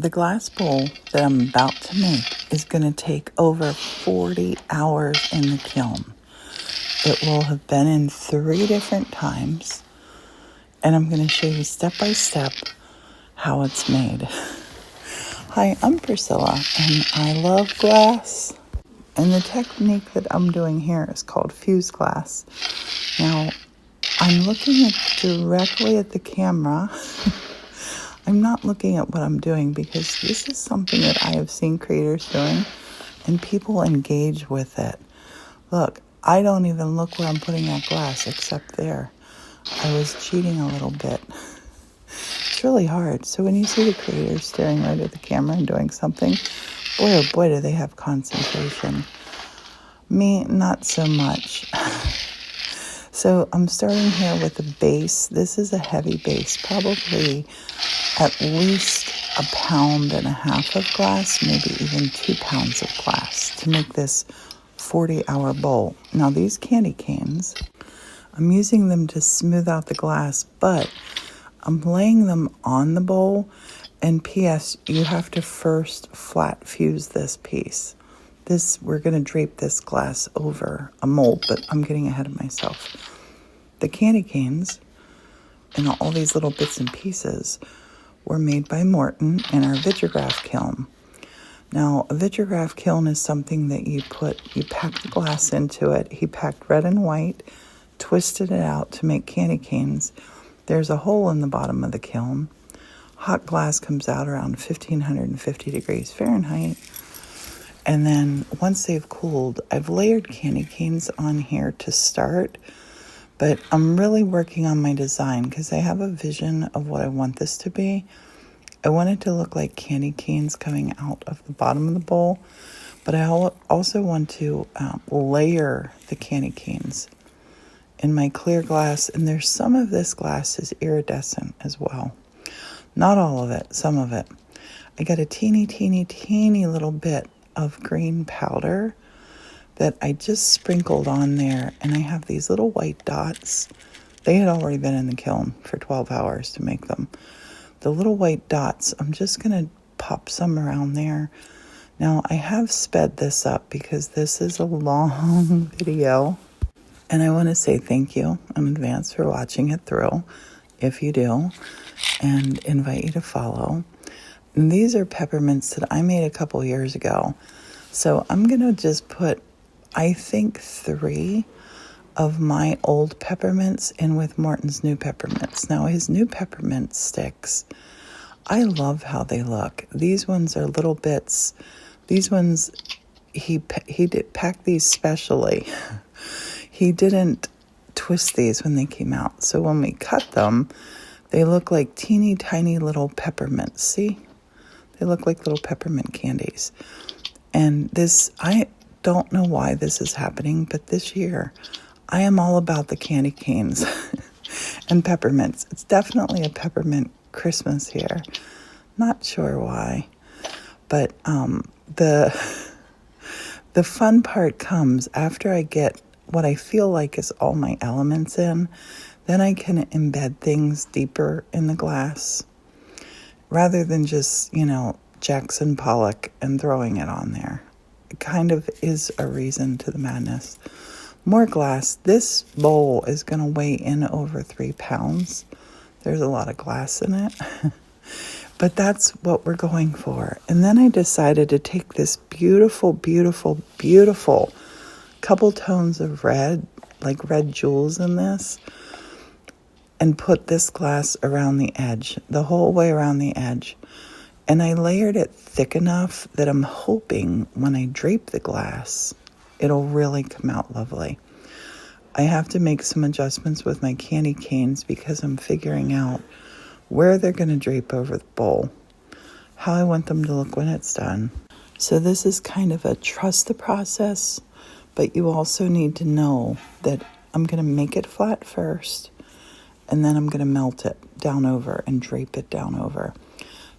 The glass bowl that I'm about to make is going to take over 40 hours in the kiln. It will have been in 3 different times, and I'm going to show you step by step how it's made. Hi, I'm Priscilla, and I love glass. And the technique that I'm doing here is called fuse glass. Now, I'm looking directly at the camera. I'm not looking at what I'm doing because this is something that I have seen creators doing, and people engage with it. Look, I don't even look where I'm putting that glass except there. I was cheating a little bit. It's really hard. So when you see the creators staring right at the camera and doing something, boy, oh boy, do they have concentration. Me, not so much. So I'm starting here with a base. This is a heavy base, probably at least 1.5 pounds of glass, maybe even 2 pounds of glass to make this 40-hour bowl. Now these candy canes, I'm using them to smooth out the glass, but I'm laying them on the bowl. And P.S., you have to first flat fuse this piece. We're going to drape this glass over a mold, but I'm getting ahead of myself. The candy canes and all these little bits and pieces were made by Morton in our vitrograph kiln. Now, a vitrograph kiln is something that you pack the glass into it. He packed red and white, twisted it out to make candy canes. There's a hole in the bottom of the kiln. Hot glass comes out around 1550 degrees Fahrenheit. And then once they've cooled, I've layered candy canes on here to start. But I'm really working on my design because I have a vision of what I want this to be. I want it to look like candy canes coming out of the bottom of the bowl. But I also want to layer the candy canes in my clear glass. And there's some of this glass is iridescent as well. Not all of it, some of it. I got a teeny little bit of green powder that I just sprinkled on there, and I have these little white dots. They had already been in the kiln for 12 hours to make them. The little white dots, I'm just going to pop some around there. Now, I have sped this up because this is a long video, and I want to say thank you in advance for watching it through, if you do, and invite you to follow. And these are peppermints that I made a couple years ago. So I'm going to just put, I think, 3 of my old peppermints in with Morton's new peppermints. Now, his new peppermint sticks, I love how they look. These ones are little bits. These ones, he did pack these specially. He didn't twist these when they came out. So when we cut them, they look like teeny tiny little peppermints. See? They look like little peppermint candies. And this, I don't know why this is happening, but this year, I am all about the candy canes and peppermints. It's definitely a peppermint Christmas here. Not sure why. But the fun part comes after I get what I feel like is all my elements in. Then I can embed things deeper in the glass rather than just, Jackson Pollock and throwing it on there. It kind of is a reason to the madness. More glass. This bowl is going to weigh in over 3 pounds. There's a lot of glass in it. But that's what we're going for. And then I decided to take this beautiful couple tones of red, like red jewels in this, and put this glass around the edge, the whole way around the edge. And I layered it thick enough that I'm hoping when I drape the glass, it'll really come out lovely. I have to make some adjustments with my candy canes because I'm figuring out where they're going to drape over the bowl, how I want them to look when it's done. So this is kind of a trust the process, but you also need to know that I'm going to make it flat first, and then I'm going to melt it down over and drape it down over.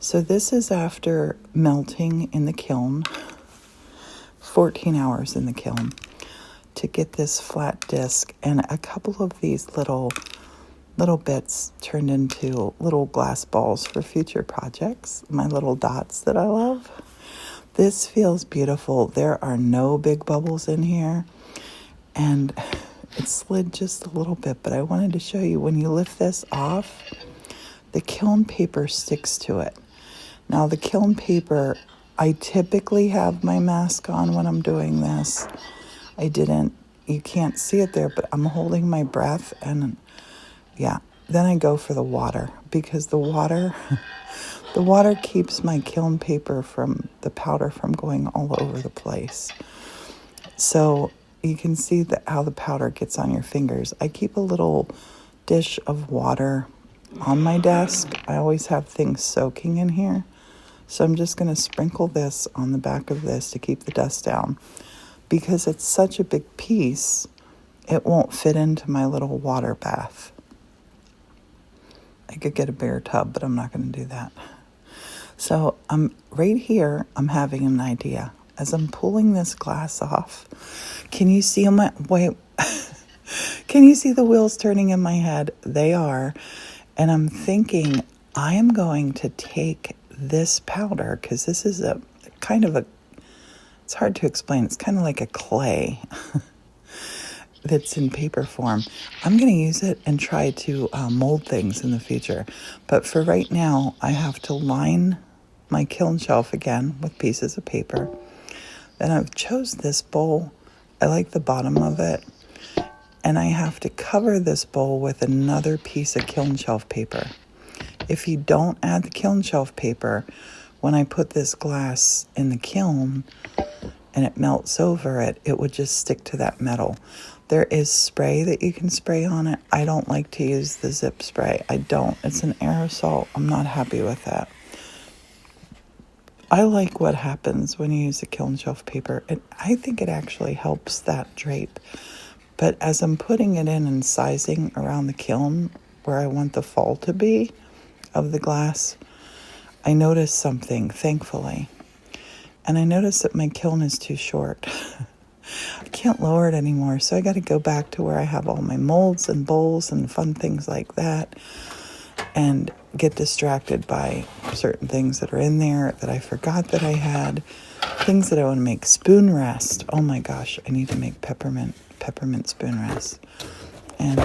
So this is after melting in the kiln, 14 hours in the kiln, to get this flat disc and a couple of these little little bits turned into little glass balls for future projects, my little dots that I love. This feels beautiful. There are no big bubbles in here, and it slid just a little bit, but I wanted to show you when you lift this off, the kiln paper sticks to it. Now the kiln paper, I typically have my mask on when I'm doing this. I didn't, you can't see it there, but I'm holding my breath, and yeah, then I go for the water, because the water keeps my kiln paper from the powder from going all over the place. So you can see how the powder gets on your fingers. I keep a little dish of water on my desk. I always have things soaking in here. So I'm just going to sprinkle this on the back of this to keep the dust down. Because it's such a big piece, it won't fit into my little water bath. I could get a bigger tub, but I'm not going to do that. So I'm right here, I'm having an idea. As I'm pulling this glass off, can you see can you see the wheels turning in my head? They are. And I'm thinking, I am going to take this powder, because this is it's hard to explain. It's kind of like a clay that's in paper form. I'm going to use it and try to mold things in the future. But for right now, I have to line my kiln shelf again with pieces of paper. Then I've chose this bowl. I like the bottom of it. And I have to cover this bowl with another piece of kiln shelf paper. If you don't add the kiln shelf paper, when I put this glass in the kiln and it melts over it, it would just stick to that metal. There is spray that you can spray on it. I don't like to use the zip spray. I don't. It's an aerosol. I'm not happy with that. I like what happens when you use the kiln shelf paper. I think it actually helps that drape. But as I'm putting it in and sizing around the kiln where I want the fall to be of the glass, I noticed something, thankfully. And I noticed that my kiln is too short. I can't lower it anymore, so I got to go back to where I have all my molds and bowls and fun things like that, and get distracted by certain things that are in there that I forgot that I had, things that I want to make. Spoon rest. Oh my gosh, I need to make peppermint spoon rest. And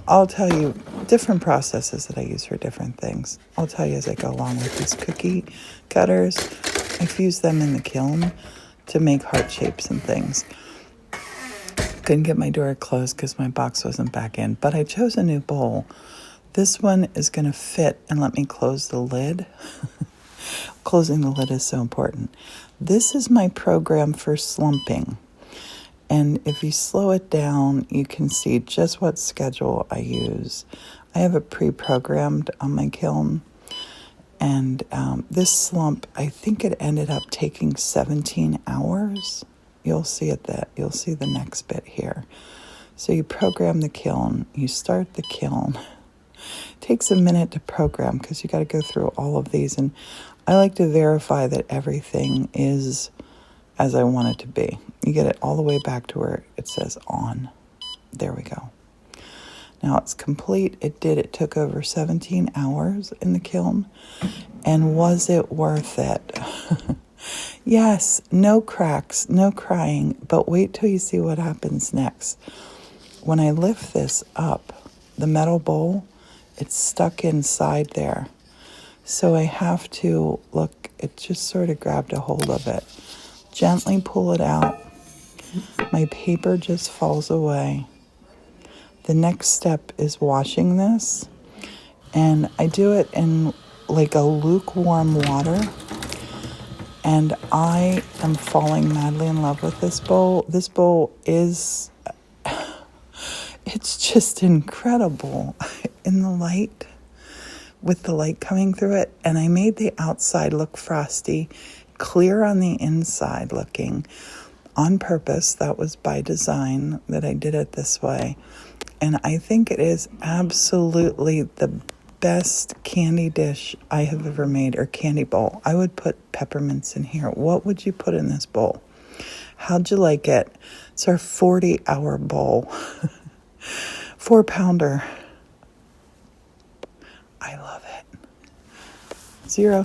I'll tell you different processes that I use for different things. I'll tell you as I go along with these cookie cutters. I fuse them in the kiln to make heart shapes and things. Couldn't get my door closed because my box wasn't back in, but I chose a new bowl. This one is going to fit and let me close the lid. Closing the lid is so important. This is my program for slumping. And if you slow it down, you can see just what schedule I use. I have it pre-programmed on my kiln. And this slump, I think it ended up taking 17 hours. You'll see you'll see the next bit here. So you program the kiln, you start the kiln. It takes a minute to program because you got to go through all of these. And I like to verify that everything is as I want it to be. You get it all the way back to where it says on. There we go. Now it's complete. It took over 17 hours in the kiln. And was it worth it? Yes, no cracks, no crying, but wait till you see what happens next. When I lift this up, the metal bowl, it's stuck inside there. So I have to, look, it just sort of grabbed a hold of it. Gently pull it out. My paper just falls away. The next step is washing this. And I do it in like a lukewarm water. And I am falling madly in love with this bowl. This bowl is, it's just incredible in the light, with the light coming through it. And I made the outside look frosty, clear on the inside looking, on purpose. That was by design that I did it this way. And I think it is absolutely the best candy dish I have ever made, or candy bowl. I would put peppermints in here. What would you put in this bowl? How'd you like it? It's our 40-hour bowl. 4-pounder. 0